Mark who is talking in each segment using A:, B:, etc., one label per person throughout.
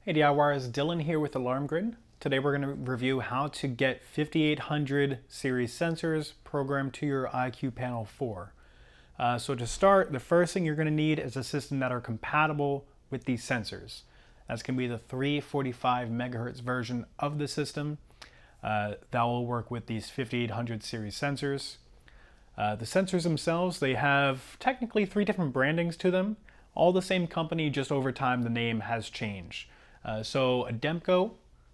A: Hey DIYers, Dylan here with Alarm Grid. Today we're going to review how to get 5800 series sensors programmed to your IQ Panel 4. So to start, the first thing you're going to need is a system that are compatible with these sensors. That's going to be the 345 megahertz version of the system. That will work with these 5800 series sensors. The sensors themselves, they have technically 3 different brandings to them. All the same company, just over time the name has changed. So Ademco,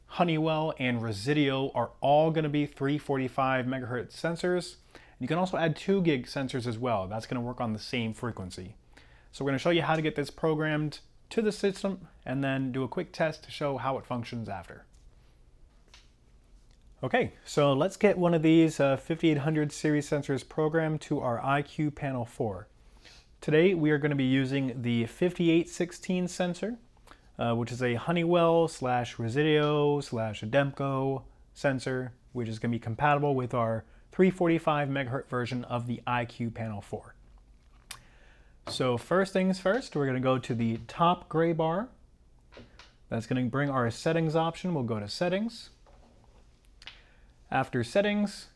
A: Honeywell, and Resideo are all going to be 345 megahertz sensors. You can also add 2 gig sensors as well. That's going to work on the same frequency. So we're going to show you how to get this programmed to the system and then do a quick test to show how it functions after. Okay, so let's get one of these 5800 series sensors programmed to our IQ Panel 4. Today we are going to be using the 5816 sensor, which is a Honeywell / Resideo / Ademco sensor, which is going to be compatible with our 345 megahertz version of the IQ Panel 4. So first things first, we're going to go to the top gray bar. That's going to bring our settings option. We'll go to settings. After settings,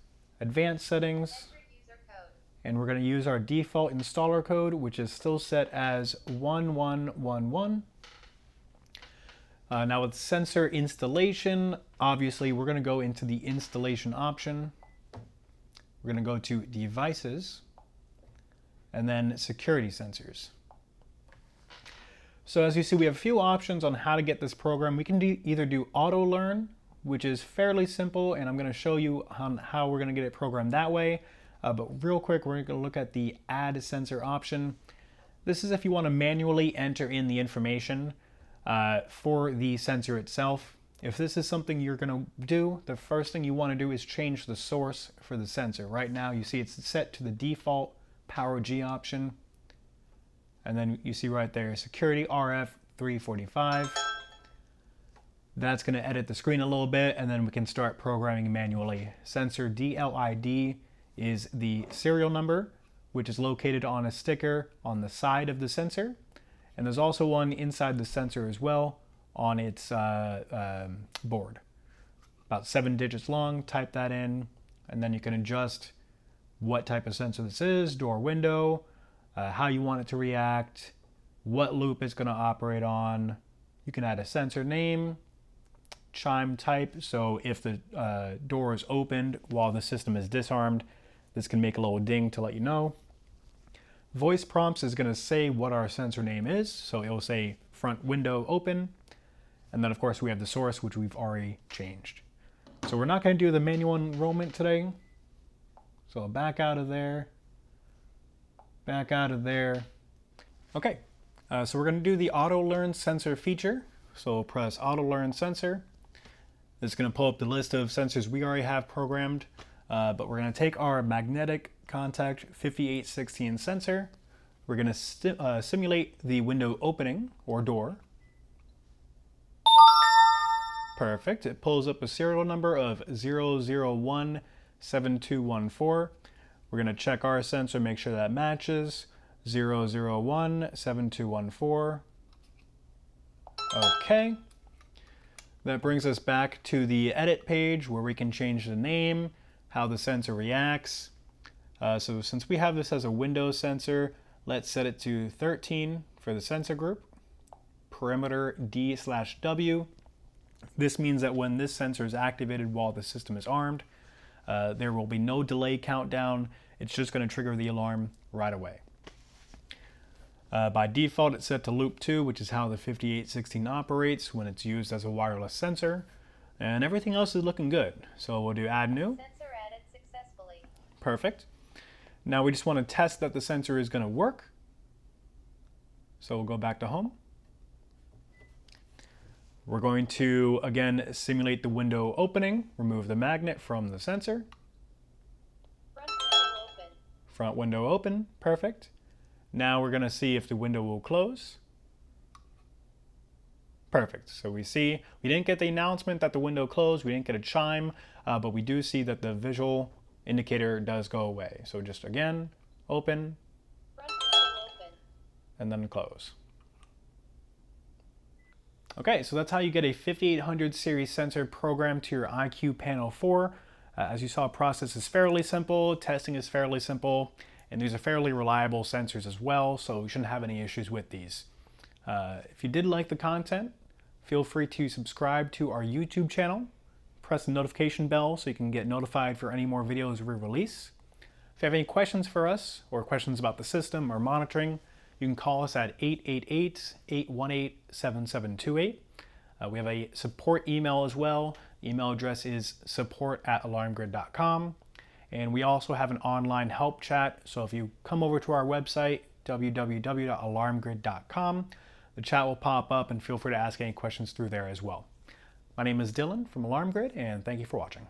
A: advanced settings, and we're going to use our default installer code, which is still set as 1111. Now with sensor installation, obviously we're going to go into the installation option. We're going to go to devices and then security sensors. So as you see, we have a few options on how to get this program. We can either do auto learn, which is fairly simple, and I'm going to show you how we're going to get it programmed that way. But real quick, we're going to look at the add sensor option. This is if you want to manually enter in the information for the sensor itself. If this is something you're going to do, the first thing you want to do is change the source for the sensor. Right now you see it's set to the default PowerG option, and then you see right there security RF 345. That's going to edit the screen a little bit, and then we can start programming manually. Sensor DLID is the serial number, which is located on a sticker on the side of the sensor. And there's also one inside the sensor as well on its board. About 7 digits long, type that in, and then you can adjust what type of sensor this is, door window, how you want it to react, what loop it's going to operate on. You can add a sensor name, chime type, so if the door is opened while the system is disarmed, this can make a little ding to let you know. Voice prompts is going to say what our sensor name is, so it will say front window open, and then of course we have the source, which we've already changed. So we're not going to do the manual enrollment today, so I'll back out of there, back out of there. Okay, so we're going to do the auto learn sensor feature, so we'll press auto learn sensor. It's going to pull up the list of sensors we already have programmed, but we're going to take our magnetic contact 5816 sensor. We're going to simulate the window opening or door. Perfect. It pulls up a serial number of 0017214. We're going to check our sensor, make sure that matches. 0017214. Okay. That brings us back to the edit page where we can change the name, how the sensor reacts. So since we have this as a Windows sensor, let's set it to 13 for the sensor group. Perimeter D/W. This means that when this sensor is activated while the system is armed, there will be no delay countdown. It's just going to trigger the alarm right away. By default, it's set to loop 2, which is how the 5816 operates when it's used as a wireless sensor. And everything else is looking good. So we'll do add new.
B: Sensor added successfully.
A: Perfect. Now we just want to test that the sensor is going to work. So we'll go back to home. We're going to, again, simulate the window opening, remove the magnet from the sensor.
B: Front window open.
A: Front window open, perfect. Now we're going to see if the window will close. Perfect. So we see we didn't get the announcement that the window closed, we didn't get a chime, but we do see that the visual indicator does go away. So just again, open,
B: Front window open.
A: and then close. Okay, so that's how you get a 5800 series sensor programmed to your IQ Panel 4. As you saw, process is fairly simple, testing is fairly simple, and these are fairly reliable sensors as well, so you shouldn't have any issues with these. If you did like the content, feel free to subscribe to our YouTube channel. Press the notification bell so you can get notified for any more videos we release. If you have any questions for us or questions about the system or monitoring, you can call us at 888-818-7728. We have a support email as well. The email address is support@alarmgrid.com. And we also have an online help chat. So if you come over to our website, www.alarmgrid.com, the chat will pop up and feel free to ask any questions through there as well. My name is Dylan from Alarm Grid, and thank you for watching.